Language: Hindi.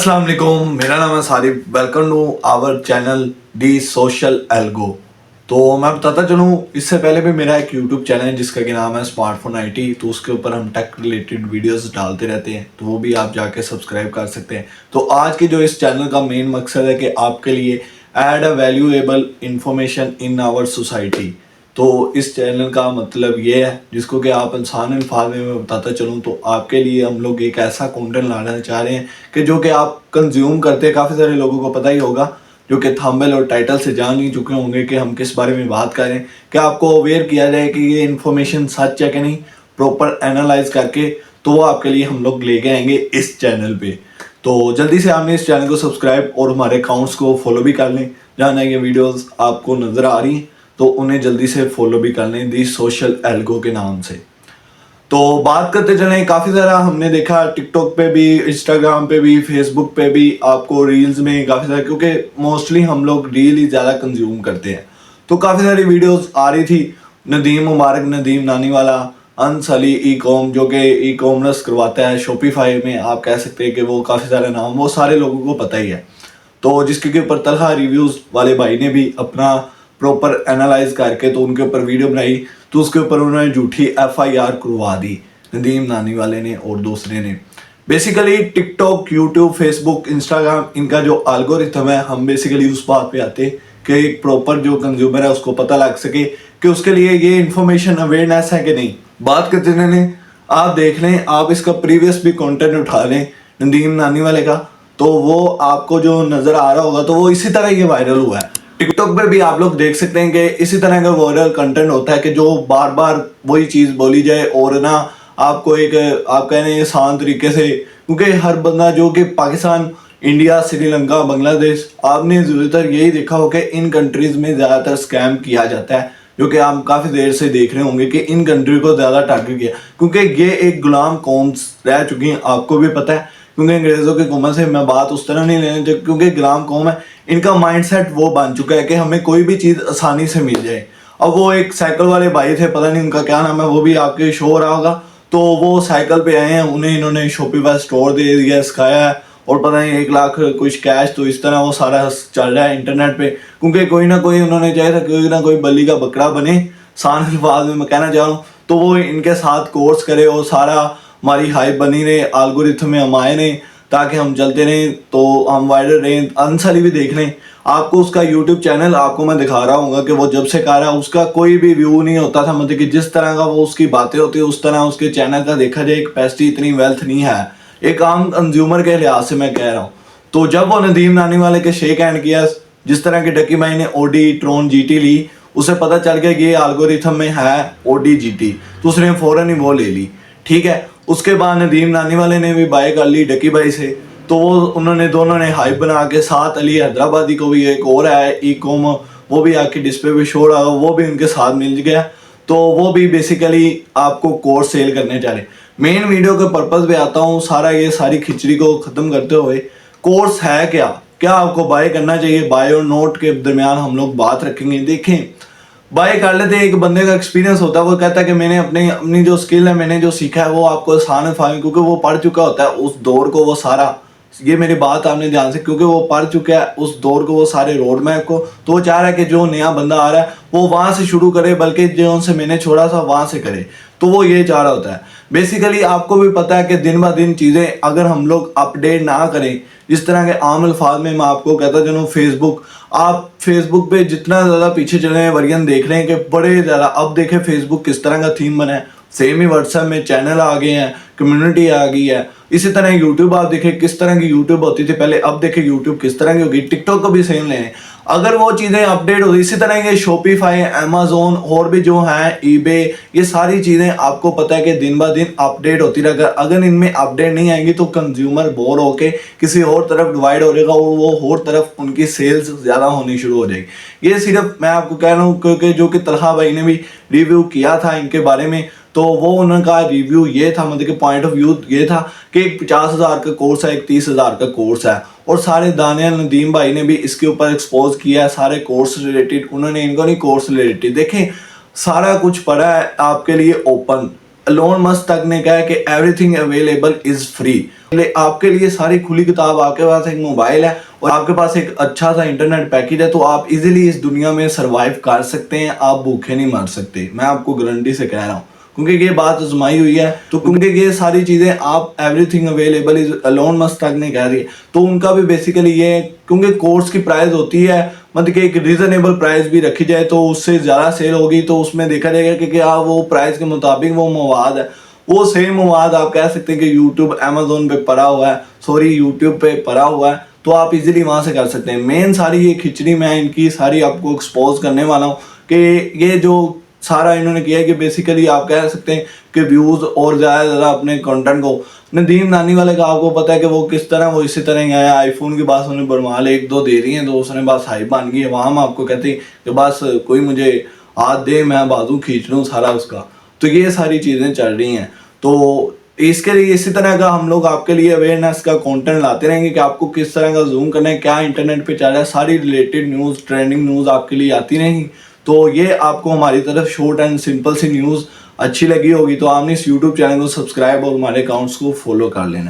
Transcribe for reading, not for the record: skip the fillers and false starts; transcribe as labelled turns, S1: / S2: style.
S1: अस्सलाम वालेकुम, मेरा नाम है Sarif. Welcome to our channel the social algo. तो मैं बताता चलूँ, इससे पहले भी मेरा एक यूट्यूब चैनल है जिसका कि नाम है स्मार्टफोन आईटी। तो उसके ऊपर हम टेक रिलेटेड वीडियोस डालते रहते हैं, तो वो भी आप जाके सब्सक्राइब कर सकते हैं। तो आज के जो इस चैनल का मेन मकसद है कि आपके लिए add a valuable information in our society. तो इस चैनल का मतलब ये है जिसको कि आप इंसान अल्फाज में मैं बताता चलूँ, तो आपके लिए हम लोग एक ऐसा कंटेंट लाना चाह रहे हैं कि जो कि आप कंज्यूम करते हैं। काफ़ी सारे लोगों को पता ही होगा, जो कि थंबनेल और टाइटल से जान ही चुके होंगे कि हम किस बारे में बात कर रहे हैं। कि आपको अवेयर किया जाए कि ये इन्फॉर्मेशन सच है कि नहीं, प्रॉपर एनालाइज करके तो वो आपके लिए हम लोग लेके आएंगे इस चैनल पे। तो जल्दी से आपने इस चैनल को सब्सक्राइब और हमारे अकाउंट्स को फॉलो भी कर लें। जहाँ ये वीडियोस आपको नज़र आ रही हैं तो उन्हें जल्दी से फॉलो भी कर लें दी सोशल एल्गो के नाम से। तो बात करते चलें, काफ़ी सारा हमने देखा टिकटॉक पे भी, इंस्टाग्राम पे भी, फेसबुक पे भी आपको रील्स में काफ़ी सारा, क्योंकि मोस्टली हम लोग रील ही ज़्यादा कंज्यूम करते हैं। तो काफ़ी सारी वीडियोस आ रही थी। नदीम मुबारक, नदीम नानी वाला, अंस अली ई कॉम, जो कि ई कॉमर्स करवाता है शॉपिफाई में, आप कह सकते हैं कि वो काफ़ी सारे नाम वो सारे लोगों को पता ही है। तो जिसके ऊपर तलहा रिव्यूज़ वाले भाई ने भी अपना प्रॉपर एनालाइज करके तो उनके ऊपर वीडियो बनाई, तो उसके ऊपर उन्होंने झूठी एफआईआर करवा दी, नदीम नानी वाले ने और दूसरे ने। Basically TikTok, YouTube, Facebook, Instagram, इनका जो एल्गोरिथम है, हम बेसिकली उस बात पे आते कि एक प्रॉपर जो कंज्यूमर है उसको पता लग सके कि उसके लिए ये इन्फॉर्मेशन अवेयरनेस है कि नहीं। बात करते रहने, आप देख लें, आप इसका प्रीवियस भी कंटेंट उठा लें नदीम नानी वाले का, तो वो आपको जो नज़र आ रहा होगा तो वो इसी तरह ये वायरल हुआ है। टिकटॉक पे भी आप लोग देख सकते हैं कि इसी तरह का वायरल कंटेंट होता है कि जो बार बार वही चीज़ बोली जाए और ना आपको एक, आप कह रहे हैं आसान तरीके से, क्योंकि हर बंदा जो कि पाकिस्तान, इंडिया, श्रीलंका, बांग्लादेश, आपने ज़्यादातर यही देखा हो कि इन कंट्रीज़ में ज़्यादातर स्कैम किया जाता है, जो कि आप काफ़ी देर से देख रहे होंगे कि इन कंट्री को ज़्यादा टारगेट किया, क्योंकि ये एक गुलाम कौम रह चुकी हैं, आपको भी पता है। क्योंकि अंग्रेज़ों की हुकूमत से मैं बात उस तरह नहीं लेने चाहिए, क्योंकि गुलाम कौम है, इनका माइंडसेट वो बन चुका है कि हमें कोई भी चीज़ आसानी से मिल जाए। अब वो एक साइकिल वाले भाई थे, पता नहीं उनका क्या नाम है, वो भी आपके शो हो रहा होगा। तो वो साइकिल पे आए हैं, उन्हें इन्होंने शॉपिफाई स्टोर दे दिया, सिखाया है, और पता नहीं 1 लाख कुछ कैश, तो इस तरह वो सारा चल रहा है इंटरनेट पे। क्योंकि कोई ना कोई उन्होंने चाहे था, कोई ना कोई बल्ली का बकरा बने, सान अल्फाज में मैं कहना चाह रहा हूँ, तो वो इनके साथ कोर्स करे और सारा हमारी हाइप बनी रहे, एल्गोरिथम में हम आए नहीं, ताकि हम चलते रहें, तो हम वायरल रहें। अंसारी भी देख लें, आपको उसका यूट्यूब चैनल आपको मैं दिखा रहा हूँ कि वो जब से कर रहा है उसका कोई भी व्यू नहीं होता था, मतलब कि जिस तरह का वो उसकी बातें होती है उस तरह उसके चैनल का देखा जाए कैपेसिटी, इतनी वेल्थ नहीं है एक आम कंज्यूमर के लिहाज से मैं कह रहा हूँ। तो जब वो नदीम नानी वाले के शेक हैंड किया, जिस तरह की डकी भाई ने ओडी ट्रोन जीटी ली, उसे पता चल गया कि ये एल्गोरिथम में है ओडी जीटी, तो उसने फ़ौरन ही वो ले ली। ठीक है, उसके बाद नदीम नानी वाले ने भी बाय कर ली डकी भाई से, तो वो उन्होंने दोनों ने हाइप बना के, साथ अली हैदराबादी को भी एक और है ई कॉम, वो भी आके डिस्प्ले पे शो रहा, वो भी उनके साथ मिल गया। तो वो भी बेसिकली आपको कोर्स सेल करने जा रहे। मेन वीडियो के पर्पज़ पे आता हूँ, सारा ये सारी खिचड़ी को ख़त्म करते हुए, कोर्स है क्या, क्या आपको बाय करना चाहिए, बाय और नोट के दरमियान हम लोग बात रखेंगे। देखें, बाय कर लेते हैं, एक बंदे का एक्सपीरियंस होता है, वो कहता है कि मैंने अपनी जो स्किल है, मैंने जो सीखा है वो आपको आसान है फाइन, क्योंकि वो पढ़ चुका होता है उस दौर को, वो सारा, ये मेरी बात आपने ध्यान से, क्योंकि वो पढ़ चुका है उस दौर को, वो सारे रोड मैप को, तो वो चाह रहा है कि जो नया बंदा आ रहा है वो वहाँ से शुरू करे, बल्कि जो उनसे मैंने छोड़ा था वहाँ से करे, तो वो ये चाह रहा होता है। बेसिकली आपको भी पता है कि दिन ब दिन चीज़ें अगर हम लोग अपडेट ना करें, जिस तरह के आम अल्फाज में मैं आपको कहता चलूँ, फेसबुक, आप फेसबुक पे जितना ज़्यादा पीछे चले हैं वर्जन देख रहे हैं कि बड़े ज़्यादा, अब देखें फेसबुक किस तरह का थीम बना है, सेम ही व्हाट्सएप में चैनल आ गए हैं, कम्युनिटी आ गई है। इसी तरह यूट्यूब आप देखें किस तरह की यूट्यूब होती थी पहले, अब देखें यूट्यूब किस तरह की होगी। टिकटॉक को भी सेम लें, अगर वो चीज़ें अपडेट होती, इसी तरह ये शॉपिफाई, अमेजोन और भी जो हैं ईबे, ये सारी चीज़ें आपको पता है कि दिन ब दिन अपडेट होती रहेगा। अगर इनमें अपडेट नहीं आएंगी तो कंज्यूमर बोर होके किसी और तरफ डिवाइड हो जाएगा, और वो और तरफ उनकी सेल्स ज़्यादा होनी शुरू हो जाएगी। ये सिर्फ मैं आपको कह रहा हूँ, क्योंकि जो कि तलहा भाई ने भी रिव्यू किया था इनके बारे में, तो वो उनका रिव्यू ये था, मतलब कि पॉइंट ऑफ व्यू ये था कि एक 50,000 का कोर्स है, एक 30,000 का कोर्स है, और सारे दानियाल नदीम भाई ने भी इसके ऊपर एक्सपोज किया है सारे कोर्स रिलेटेड। उन्होंने इनको नहीं कोर्स रिलेटेड देखें, सारा कुछ पड़ा है आपके लिए ओपन। लोन मस्त तक ने कहा है कि एवरीथिंग अवेलेबल इज़ फ्री, आपके लिए सारी खुली किताब, आपके पास एक मोबाइल है और आपके पास एक अच्छा सा इंटरनेट पैकेज है, तो आप इजीली इस दुनिया में सरवाइव कर सकते हैं। आप भूखे नहीं मर सकते, मैं आपको गारंटी से कह रहा हूँ, क्योंकि ये बात आजमाई हुई है। तो क्योंकि ये सारी चीज़ें आप एवरीथिंग अवेलेबल इज अलोन मस्तक ने कह रही है, तो उनका भी बेसिकली ये है, क्योंकि कोर्स की प्राइस होती है मतलब कि एक रीजनेबल प्राइस भी रखी जाए तो उससे ज़्यादा सेल होगी, तो उसमें देखा जाएगा कि क्या वो प्राइस के मुताबिक वो मवाद है, वो सेम मवाद आप कह सकते हैं कि यूट्यूब अमेजोन पे पड़ा हुआ है, सॉरी यूट्यूब पे पड़ा हुआ है, तो आप इजीली वहाँ से कर सकते हैं। मेन सारी ये खिचड़ी मैं इनकी सारी आपको एक्सपोज करने वाला हूँ कि ये जो सारा इन्होंने किया है कि बेसिकली आप कह सकते हैं कि व्यूज़ और ज़्यादा अपने कंटेंट को। नदीम नानी वाले का आपको पता है कि वो किस तरह, वो इसी तरह ही आया, आईफोन की बात उन्हें बरमाल एक दो दे रही हैं तो उसने बस हाइप बन गई है। वहाँ हम आपको कहते हैं कि बस कोई मुझे हाथ दे मैं बाजू खींच लूँ सारा उसका। तो ये सारी चीज़ें चल रही हैं, तो इसके लिए इसी तरह का हम लोग आपके लिए अवेयरनेस का कंटेंट लाते रहेंगे कि आपको किस तरह का जूम करना है, क्या इंटरनेट पे चल रहा है, सारी रिलेटेड न्यूज़, ट्रेंडिंग न्यूज़ आपके लिए आती रहेंगी। तो ये आपको हमारी तरफ शॉर्ट एंड सिंपल सी न्यूज़ अच्छी लगी होगी तो आपने इस यूट्यूब चैनल को सब्सक्राइब और हमारे अकाउंट्स को फॉलो कर लेना।